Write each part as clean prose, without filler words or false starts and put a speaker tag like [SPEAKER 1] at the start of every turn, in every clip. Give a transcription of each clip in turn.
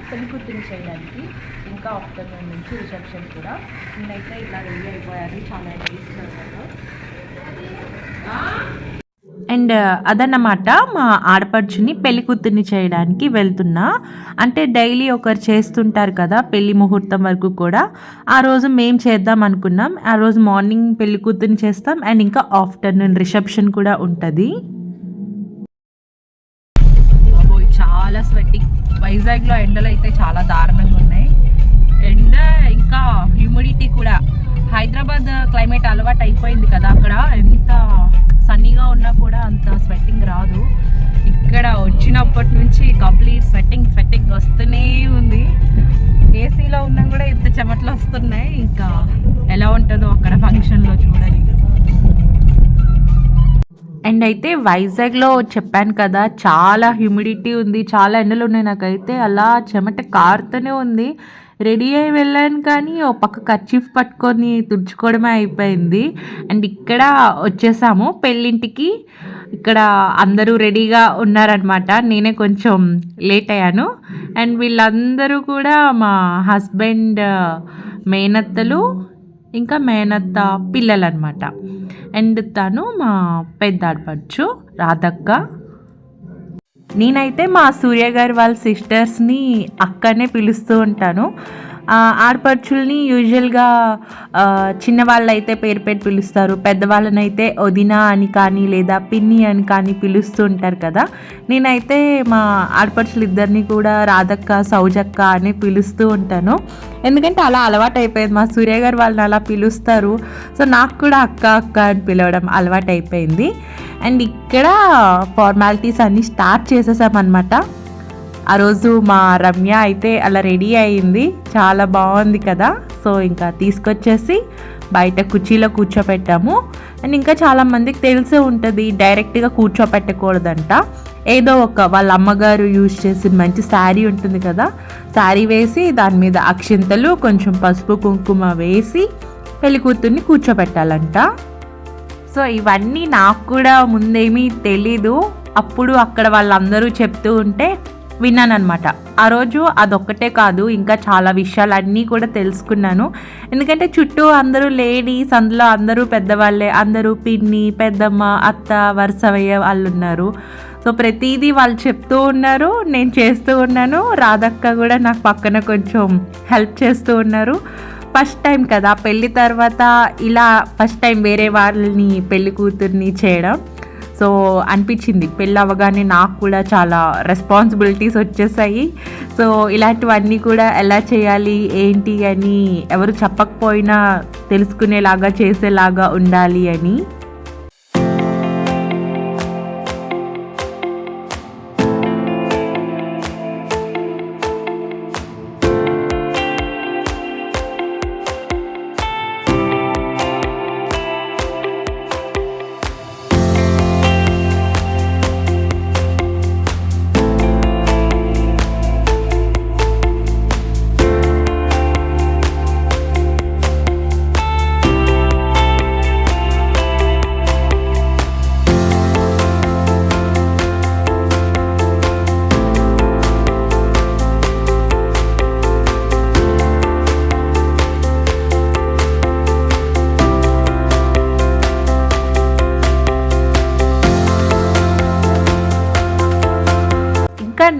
[SPEAKER 1] పెళ్లి కూతురు చేయడానికి. ఇంకా ఆఫ్టర్నూన్ నుంచి రిసెప్షన్ కూడా. నేనైతే ఇలా రెడీ అయిపోయాను, చాలా వేస్తున్నారు కదా.
[SPEAKER 2] అండ్ అదన్నమాట మా ఆడపడుచుని పెళ్లి కూతుర్ని చేయడానికి వెళ్తున్నా. అంటే డైలీ ఒకరు చేస్తుంటారు కదా పెళ్లి ముహూర్తం వరకు కూడా. ఆ రోజు మేము చేద్దాం అనుకున్నాం. ఆ రోజు మార్నింగ్ పెళ్లి కూతుర్ని చేస్తాం అండ్ ఇంకా ఆఫ్టర్నూన్ రిసెప్షన్ కూడా ఉంటుంది. చాలా స్వెట్టింగ్. వైజాగ్లో ఎండలు అయితే చాలా దారుణంగా ఉన్నాయి. ఎండ ఇంకా హ్యూమిడిటీ కూడా. హైదరాబాద్ క్లైమేట్ అలవాటు అయిపోయింది కదా, అక్కడ ఎంత సన్నీగా ఉన్నా కూడా అంత స్వెట్టింగ్ రాదు. ఇక్కడ వచ్చినప్పటి నుంచి కంప్లీట్ స్వెట్టింగ్ వస్తూనే ఉంది. ఏసీలో ఉన్నా కూడా ఇంత చెమటలు వస్తున్నాయి. ఇంకా ఎలా ఉంటుందో అక్కడ ఫంక్షన్లో చూడాలి. అండ్ అయితే వైజాగ్లో చెప్పాను కదా చాలా హ్యూమిడిటీ ఉంది, చాలా ఎండలు ఉన్నాయి. నాకైతే అలా చెమట కారుతూనే ఉంది. రెడీ అయి వెళ్ళాను కానీ ఓ పక్క కర్చీఫ్ పట్టుకొని తుడుచుకోవడమే అయిపోయింది. అండ్ ఇక్కడ వచ్చేసాము పెళ్ళింటికి. ఇక్కడ అందరూ రెడీగా ఉన్నారనమాట. నేనే కొంచెం లేట్ అయ్యాను. అండ్ వీళ్ళందరూ కూడా మా హస్బెండ్ మేనత్తలు ఇంకా మేనత్త పిల్లలు అనమాట. అండ్ తను మా పెద్ద ఆడపడుచు రాధక్క. నేనైతే మా సూర్య గారి వాళ్ళ సిస్టర్స్ని అక్కనే పిలుస్తూ ఉంటాను. ఆడపడుచుల్ని యూజువల్గా చిన్నవాళ్ళు అయితే పేరు పెట్టి పిలుస్తారు, పెద్దవాళ్ళనైతే వదిన అని కానీ లేదా పిన్ని అని కానీ పిలుస్తూ ఉంటారు కదా. నేనైతే మా ఆడపడుచులు ఇద్దరిని కూడా రాధక్క సౌజక్క అని పిలుస్తూ ఉంటాను. ఎందుకంటే అలా అలవాటు అయిపోయింది. మా సూర్య గారు వాళ్ళని అలా పిలుస్తారు, సో నాకు కూడా అక్క అక్క అని పిలవడం అలవాటు అయిపోయింది. అండ్ ఇక్కడ ఫార్మాలిటీస్ అన్నీ స్టార్ట్ చేసేసామన్నమాట. ఆ రోజు మా రమ్య అయితే అలా రెడీ అయింది, చాలా బాగుంది కదా. సో ఇంకా తీసుకొచ్చేసి బయట కుర్చీలో కూర్చోపెట్టాము. అండ్ ఇంకా చాలామందికి తెలిసే ఉంటుంది డైరెక్ట్గా కూర్చోపెట్టకూడదంట. ఏదో ఒక వాళ్ళ అమ్మగారు యూజ్ చేసిన మంచి శారీ ఉంటుంది కదా, శారీ వేసి దాని మీద అక్షింతలు కొంచెం పసుపు కుంకుమ వేసి పెళ్లి కూతుర్ని కూర్చోపెట్టాలంట. సో ఇవన్నీ నాకు కూడా ముందేమీ తెలీదు. అప్పుడు అక్కడ వాళ్ళందరూ చెప్తూ ఉంటే విన్నానమాట. ఆ రోజు అదొక్కటే కాదు, ఇంకా చాలా విషయాలన్నీ కూడా తెలుసుకున్నాను. ఎందుకంటే చుట్టూ అందరూ లేడీస్, అందులో అందరూ పెద్దవాళ్ళే, అందరూ పిన్ని పెద్దమ్మ అత్త వరుసవయ్య వాళ్ళు ఉన్నారు. సో ప్రతిదీ వాళ్ళు చెప్తూ ఉన్నారు, నేను చేస్తూ ఉన్నాను. రాధక్క కూడా నాకు పక్కన కొంచెం హెల్ప్ చేస్తూ ఉన్నారు. ఫస్ట్ టైం కదా పెళ్ళి తర్వాత ఇలా ఫస్ట్ టైం వేరే వాళ్ళని పెళ్లి కూతుర్ని చేయడం. సో అనిపించింది పెళ్ళి అవ్వగానే నాకు కూడా చాలా రెస్పాన్సిబిలిటీస్ వచ్చేసాయి. సో ఇలాంటివన్నీ కూడా ఎలా చేయాలి ఏంటి అని ఎవరు చెప్పకపోయినా తెలుసుకునేలాగా చేసేలాగా ఉండాలి అని.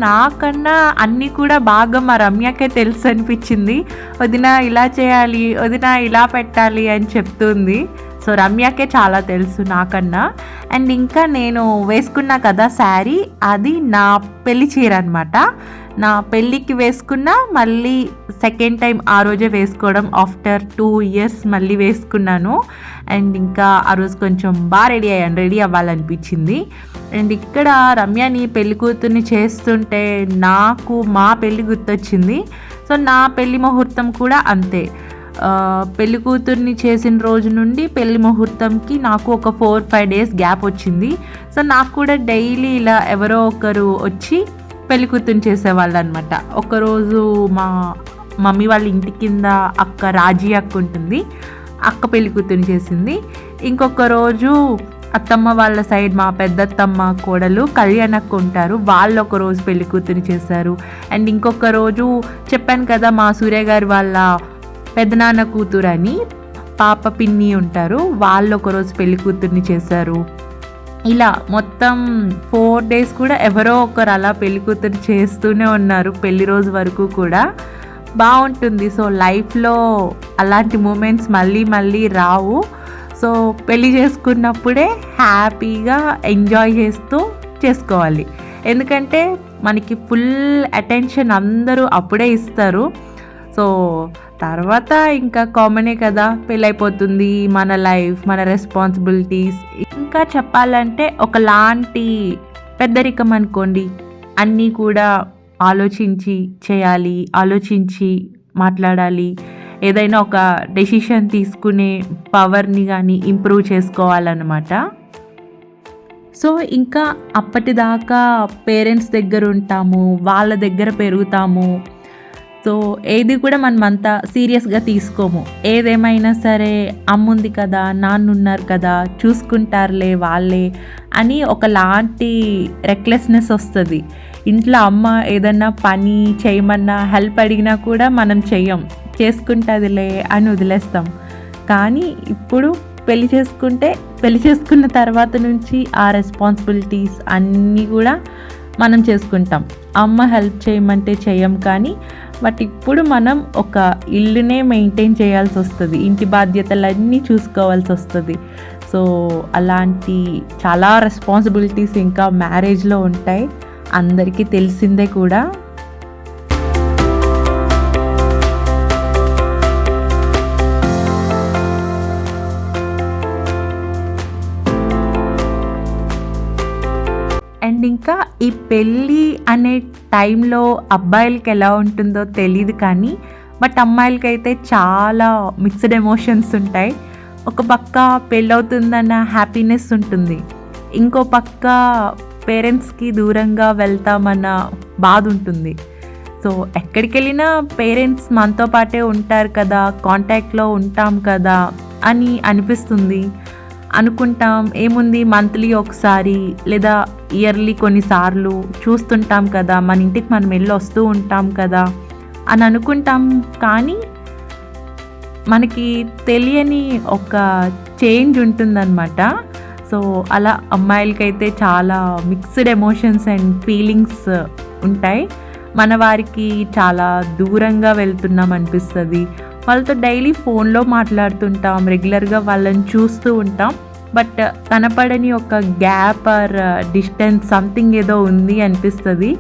[SPEAKER 2] నాకన్నా అన్నీ కూడా బాగా మా రమ్యకే తెలుసు అనిపించింది. వదిన ఇలా చేయాలి, వదిన ఇలా పెట్టాలి అని చెప్తుంది. సో రమ్యకే చాలా తెలుసు నాకన్నా. అండ్ ఇంకా నేను వేసుకున్నా కదా శారీ, అది నా పెళ్లి చీర అనమాట. నా పెళ్ళికి వేసుకున్నా, మళ్ళీ సెకండ్ టైం ఆ రోజే వేసుకోవడం ఆఫ్టర్ 2 years మళ్ళీ వేసుకున్నాను. అండ్ ఇంకా ఆ రోజు కొంచెం బాగా రెడీ అవ్వాలనిపించింది. అండ్ ఇక్కడ రమ్యని పెళ్లి కూతుర్ని చేస్తుంటే నాకు మా పెళ్ళి గుర్తొచ్చింది. సో నా పెళ్లి ముహూర్తం కూడా అంతే. పెళ్లి కూతుర్ని చేసిన రోజు నుండి పెళ్లి ముహూర్తంకి నాకు ఒక 4-5 days గ్యాప్ వచ్చింది. సో నాకు కూడా డైలీ ఇలా ఎవరో ఒకరు వచ్చి పెళ్లి కూతుర్ని చేసేవాళ్ళు అనమాట. ఒకరోజు మా మమ్మీ వాళ్ళ ఇంటి కింద అక్క రాజీ అక్క ఉంటుంది, అక్క పెళ్లి కూతుర్ని చేసింది. ఇంకొక రోజు అత్తమ్మ వాళ్ళ సైడ్ మా పెద్దత్తమ్మ కోడలు కళ్యాణక్క ఉంటారు, వాళ్ళు ఒక రోజు పెళ్లి కూతురు చేశారు. అండ్ ఇంకొక రోజు చెప్పాను కదా మా సూర్య గారి వాళ్ళ పెద్దనాన్న కూతురు అని పాప పిన్ని ఉంటారు, వాళ్ళు ఒకరోజు పెళ్లి కూతుర్ని చేశారు. ఇలా మొత్తం 4 days కూడా ఎవరో ఒకరు అలా పెళ్లి కూతురు చేస్తూనే ఉన్నారు పెళ్లి రోజు వరకు కూడా. బాగుంటుంది. సో లైఫ్లో అలాంటి మూమెంట్స్ మళ్ళీ మళ్ళీ రావు. సో పెళ్లి చేసుకున్నప్పుడే హ్యాపీగా ఎంజాయ్ చేస్తూ చేసుకోవాలి. ఎందుకంటే మనకి ఫుల్ అటెన్షన్ అందరూ అప్పుడే ఇస్తారు. సో తర్వాత ఇంకా కామనే కదా, పెళ్ళైపోతుంది, మన లైఫ్, మన రెస్పాన్సిబిలిటీస్. ఇంకా చెప్పాలంటే ఒకలాంటి పెద్దరికం అనుకోండి, అన్నీ కూడా ఆలోచించి చేయాలి, ఆలోచించి మాట్లాడాలి. ఏదైనా ఒక డెసిషన్ తీసుకునే పవర్ని కానీ ఇంప్రూవ్ చేసుకోవాలన్నమాట. సో ఇంకా అప్పటిదాకా పేరెంట్స్ దగ్గర ఉంటాము, వాళ్ళ దగ్గర పెరుగుతాము. సో ఏది కూడా మనం అంతా సీరియస్గా తీసుకోము. ఏదేమైనా సరే అమ్ముంది కదా, నాన్న ఉన్నారు కదా, చూసుకుంటారులే వాళ్ళే అని ఒకలాంటి రెక్లెస్నెస్ వస్తుంది. ఇంట్లో అమ్మ ఏదన్నా పని చేయమన్నా హెల్ప్ అడిగినా కూడా మనం చెయ్యం, చేసుకుంటుందిలే అని వదిలేస్తాం. కానీ ఇప్పుడు పెళ్లి చేసుకున్న తర్వాత నుంచి ఆ రెస్పాన్సిబిలిటీస్ అన్నీ కూడా మనం చేసుకుంటాం. అమ్మ హెల్ప్ చేయమంటే చెయ్యం, కానీ బట్ ఇప్పుడు మనం ఒక ఇల్లునే మెయింటైన్ చేయాల్సి వస్తుంది, ఇంటి బాధ్యతలన్నీ చూసుకోవాల్సి వస్తుంది. సో అలాంటి చాలా రెస్పాన్సిబిలిటీస్ ఇంకా మ్యారేజ్లో ఉంటాయి, అందరికీ తెలిసిందే కూడా. అండ్ ఇంకా ఈ పెళ్ళి అనే టైంలో అబ్బాయిలకి ఎలా ఉంటుందో తెలియదు, కానీ బట్ అమ్మాయిలకైతే చాలా మిక్స్డ్ ఎమోషన్స్ ఉంటాయి. ఒక పక్క పెళ్ళవుతుందన్న హ్యాపీనెస్ ఉంటుంది, ఇంకో పక్క పేరెంట్స్కి దూరంగా వెళ్తామన్న బాధ ఉంటుంది. సో ఎక్కడికి వెళ్ళినా పేరెంట్స్ మనతో పాటే ఉంటారు కదా, కాంటాక్ట్లో ఉంటాం కదా అని అనిపిస్తుంది. అనుకుంటాం ఏముంది, మంత్లీ ఒకసారి లేదా ఇయర్లీ కొన్నిసార్లు చూస్తుంటాం కదా, మన ఇంటికి మనం వెళ్ళి వస్తూ ఉంటాం కదా అని అనుకుంటాం. కానీ మనకి తెలియని ఒక చేంజ్ ఉంటుందన్నమాట. సో అలా అమ్మాయిలకైతే చాలా మిక్స్డ్ ఎమోషన్స్ అండ్ ఫీలింగ్స్ ఉంటాయి. మన వారికి చాలా దూరంగా వెళ్తున్నాం అనిపిస్తుంది. వాళ్ళతో డైలీ ఫోన్లో మాట్లాడుతుంటాం, రెగ్యులర్గా వాళ్ళని చూస్తూ ఉంటాం, బట్ కనపడని ఒక గ్యాప్ ఆర్ డిస్టెన్స్ సంథింగ్ ఏదో ఉంది అనిపిస్తుంది.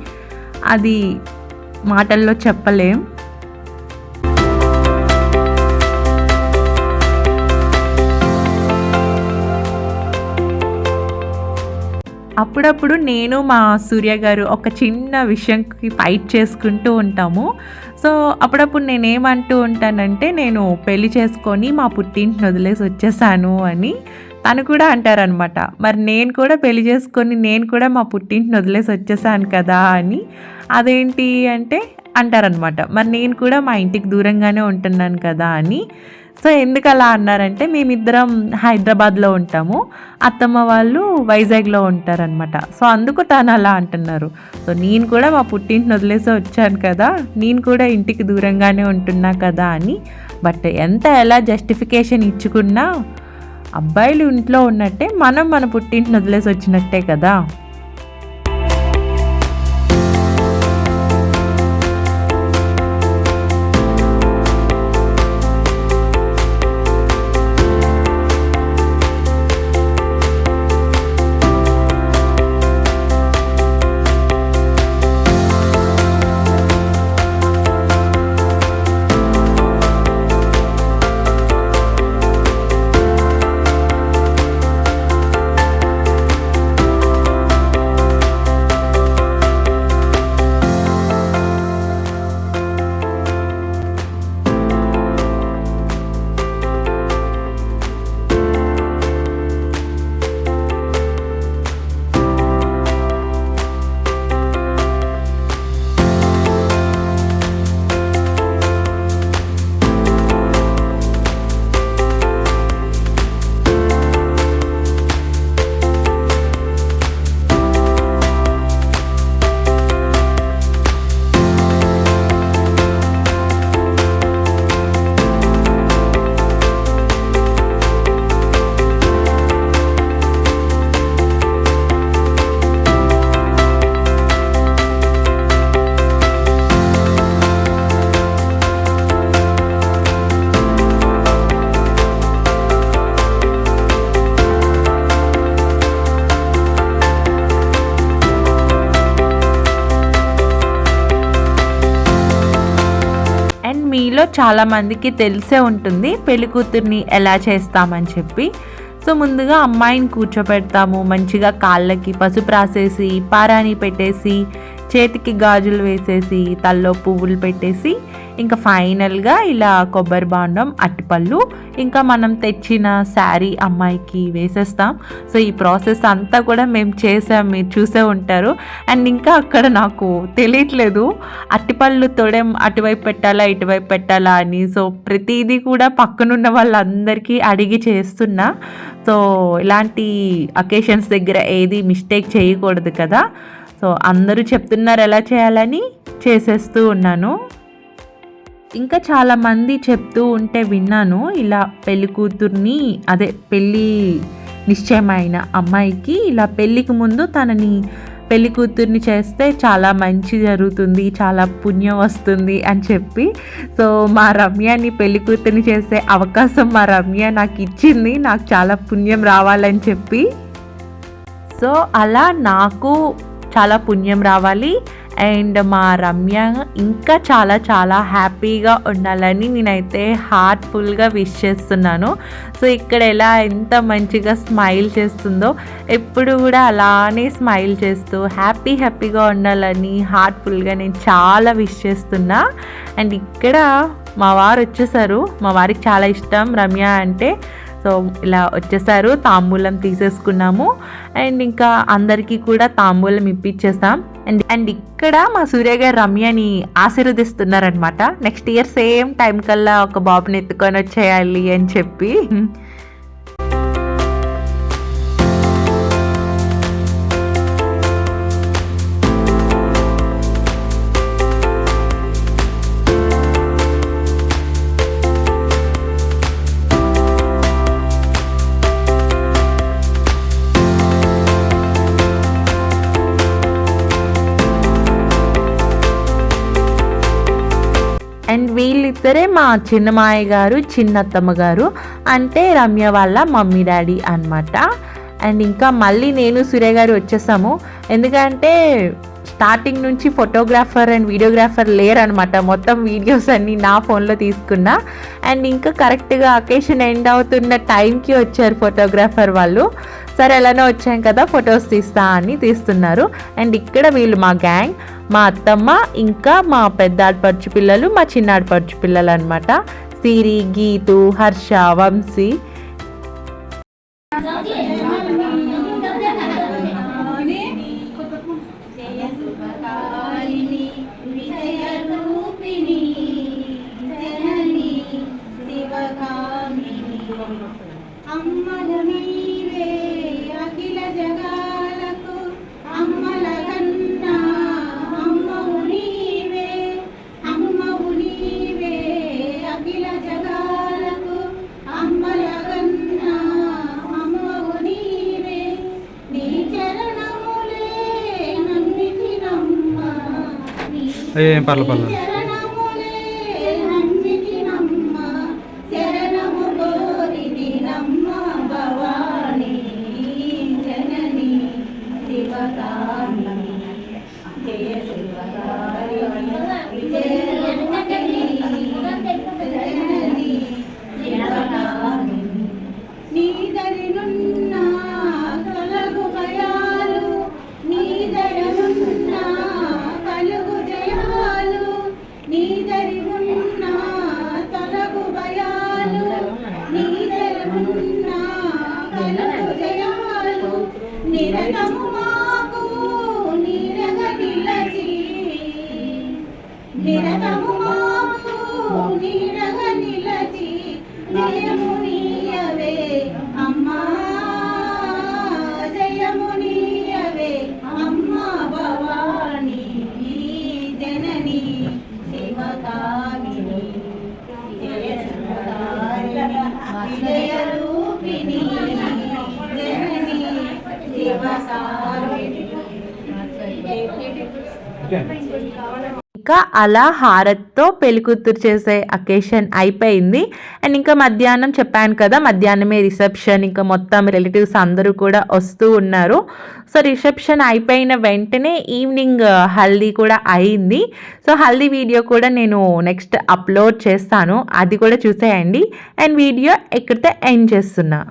[SPEAKER 2] అది మాటల్లో చెప్పలేం. అప్పుడప్పుడు నేను మా సూర్య గారు ఒక చిన్న విషయంకి ఫైట్ చేసుకుంటూ ఉంటాము. సో అప్పుడప్పుడు నేనేమంటూ ఉంటానంటే, నేను పెళ్లి చేసుకొని మా పుట్టింటిని వదిలేసి వచ్చేసాను అని. తను కూడా అంటారనమాట, మరి నేను కూడా పెళ్లి చేసుకొని నేను కూడా మా పుట్టింటిని వదిలేసి వచ్చేసాను కదా అని. అదేంటి అంటే అంటారనమాట, మరి నేను కూడా మా ఇంటికి దూరంగానే ఉంటున్నాను కదా అని. సో ఎందుకు అలా అన్నారంటే, మేమిద్దరం హైదరాబాద్లో ఉంటాము, అత్తమ్మ వాళ్ళు వైజాగ్లో ఉంటారనమాట. సో అందుకు తను అలా అంటున్నారు. సో నేను కూడా మా పుట్టింటిని వదిలేసి వచ్చాను కదా, నేను కూడా ఇంటికి దూరంగానే ఉంటున్నా కదా అని. బట్ ఎలా జస్టిఫికేషన్ ఇచ్చుకున్నా అబ్బాయిలు ఇంట్లో ఉన్నట్టే మనం మన పుట్టింటిని వదిలేసి వచ్చినట్టే కదా. అండ్ మీలో చాలామందికి తెలిసే ఉంటుంది పెళ్లి కూతుర్ని ఎలా చేస్తామని చెప్పి. సో ముందుగా అమ్మాయిని కూర్చోపెడతాము, మంచిగా కాళ్ళకి పసుపు రాసేసి పారాణి పెట్టేసి చేతికి గాజులు వేసేసి తల్లో పువ్వులు పెట్టేసి ఇంకా ఫైనల్గా ఇలా కొబ్బరి బాండం అట్టిపళ్ళు ఇంకా మనం తెచ్చిన శారీ అమ్మాయికి వేసేస్తాం. సో ఈ ప్రాసెస్ అంతా కూడా మేము చేసాం, మీరు చూసే ఉంటారు. అండ్ ఇంకా అక్కడ నాకు తెలియట్లేదు అట్టిపళ్ళు తొడెం అటువైపు పెట్టాలా ఇటువైపు పెట్టాలా అని. సో ప్రతిదీ కూడా పక్కనున్న వాళ్ళందరికీ అడిగి చేస్తున్నా. సో ఇలాంటి అకేషన్స్ దగ్గర ఏది మిస్టేక్ చేయకూడదు కదా. సో అందరూ చెప్తున్నారు ఎలా చేయాలని చేసేస్తూ ఉన్నాను. ఇంకా చాలామంది చెప్తూ ఉంటే విన్నాను, ఇలా పెళ్లి కూతుర్ని అదే పెళ్ళి నిశ్చయమైన అమ్మాయికి ఇలా పెళ్ళికి ముందు తనని పెళ్లి కూతుర్ని చేస్తే చాలా మంచి జరుగుతుంది, చాలా పుణ్యం వస్తుంది అని చెప్పి. సో మా రమ్యని పెళ్లి కూతుర్ని చేసే అవకాశం మా రమ్య నాకు ఇచ్చింది, నాకు చాలా పుణ్యం రావాలని చెప్పి. సో అలా నాకు చాలా పుణ్యం రావాలి అండ్ మా రమ్య ఇంకా చాలా చాలా హ్యాపీగా ఉండాలని నేనైతే హార్ట్ఫుల్గా విష్ చేస్తున్నాను. సో ఇక్కడ ఎలా ఎంత మంచిగా స్మైల్ చేస్తుందో ఎప్పుడు కూడా అలానే స్మైల్ చేస్తూ హ్యాపీగా ఉండాలని హార్ట్ఫుల్గా నేను చాలా విష్ చేస్తున్నా. అండ్ ఇక్కడ మా వారు వచ్చేసారు, మా వారికి చాలా ఇష్టం రమ్య అంటే. సో ఇలా వచ్చేసారు, తాంబూలం తీసేసుకున్నాము అండ్ ఇంకా అందరికీ కూడా తాంబూలం ఇప్పించేస్తాం. అండ్ ఇక్కడ మా సూర్య గారు రమ్యని ఆశీర్వదిస్తున్నారనమాట. నెక్స్ట్ ఇయర్ సేమ్ టైం కల్లా ఒక బాబుని ఎత్తుకొని వచ్చేయాలి అని చెప్పి. అండ్ వీళ్ళిద్దరే మా చిన్నమాయ గారు చిన్నత్తమ్మ గారు, అంటే రమ్య వాళ్ళ మమ్మీ డాడీ అన్నమాట. అండ్ ఇంకా మళ్ళీ నేను సూర్య గారు వచ్చేసాము, ఎందుకంటే స్టార్టింగ్ నుంచి ఫోటోగ్రాఫర్ అండ్ వీడియోగ్రాఫర్ లేరనమాట. మొత్తం వీడియోస్ అన్నీ నా ఫోన్లో తీసుకున్నా. అండ్ ఇంకా కరెక్ట్గా అకేషన్ ఎండ్ అవుతున్న టైంకి వచ్చారు ఫోటోగ్రాఫర్ వాళ్ళు. సరే ఎలానో వచ్చాం కదా ఫొటోస్ తీస్తా అని తీస్తున్నారు. అండ్ ఇక్కడ వీళ్ళు మా గ్యాంగ్, మా అత్తమ్మ ఇంకా మా పెద్ద ఆడపడుచు పిల్లలు, మా చిన్న ఆడపడుచు పిల్లలు అనమాట. సిరి, గీతు, హర్ష, వంశీ.
[SPEAKER 3] పర్లేదు
[SPEAKER 2] ఇంకా అలా హారత్తో పెళ్ళికూతురు చేసే అకేషన్ అయిపోయింది. అండ్ ఇంకా మధ్యాహ్నం చెప్పాను కదా, మధ్యాహ్నమే రిసెప్షన్, ఇంకా మొత్తం రిలేటివ్స్ అందరూ కూడా వస్తూ ఉన్నారు. సో రిసెప్షన్ అయిపోయిన వెంటనే ఈవినింగ్ హల్దీ కూడా అయింది. సో హల్దీ వీడియో కూడా నేను నెక్స్ట్ అప్లోడ్ చేస్తాను, అది కూడా చూసేయండి. అండ్ వీడియో ఎక్కడితే ఎండ్ చేస్తున్నా.